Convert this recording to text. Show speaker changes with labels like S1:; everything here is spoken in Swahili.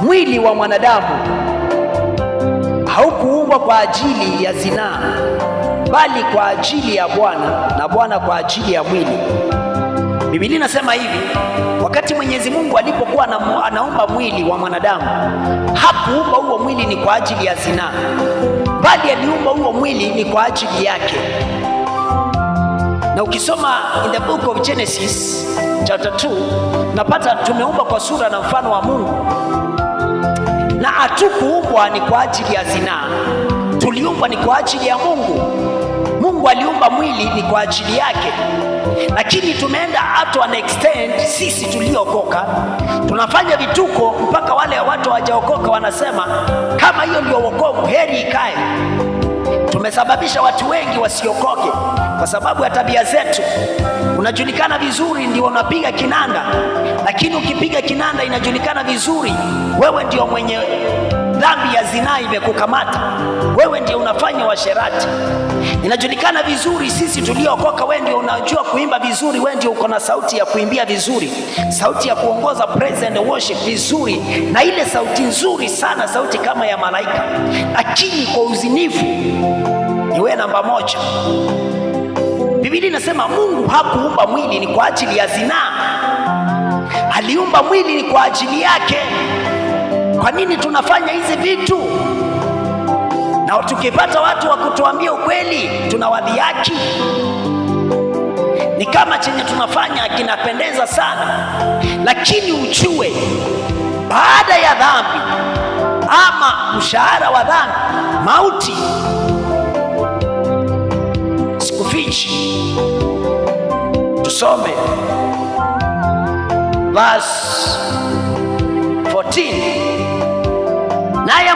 S1: mwili wa mwanadamu haukuumbwa kwa ajili ya zinaa, bali kwa ajili ya Bwana, na Bwana kwa ajili ya mwili. Biblia inasema hivi, wakati Mwenyezi Mungu alipokuwa anaumba mwili wa mwanadamu, hakuumba huo mwili ni kwa ajili ya zinaa, bali aliumba huo mwili ni kwa ajili yake. Na ukisoma in the book of Genesis chapter 2, unapata tumeumba kwa sura na mfano wa Mungu, na hatukuumbwa ni kwa ajili ya zinaa, tuliumbwa ni kwa ajili ya Mungu. Mungu aliumba mwili ni kwa ajili yake, lakini tumeenda to an extent, sisi tuliokoka tunafanya vituko mpaka wale watu hawajaokoka wanasema kama hiyo ndio wokovu, heri ikae. Tumesababisha watu wengi wasiokoke kwa sababu ya tabia zetu. Unajulikana vizuri ndio unapiga kinanda, lakini ukipiga kinanda inajulikana vizuri wewe ndio mwenye dhambi ya zinaa imekukamata, wewe ndio unafanya washerati. Inajulikana vizuri sisi tuliokoka, wewe ndio unajua kuimba vizuri, wewe ndio uko na sauti ya kuimbia vizuri, sauti ya kuongoza praise and worship vizuri, na ile sauti nzuri sana, sauti kama ya malaika, lakini kwa uzinifu ni wewe namba moja. Biblia inasema Mungu hakuumba mwili ni kwa ajili ya zinaa, aliumba mwili ni kwa ajili yake. Kwa nini tunafanya hizi vitu? Na tukipata watu wa kutuambia ukweli tunawadhihaki. Ni kama chenye tunafanya kinapendeza sana, lakini ujue baada ya dhambi ama mshahara wa dhambi mauti. Sikufichi, tusome verse 14. Naye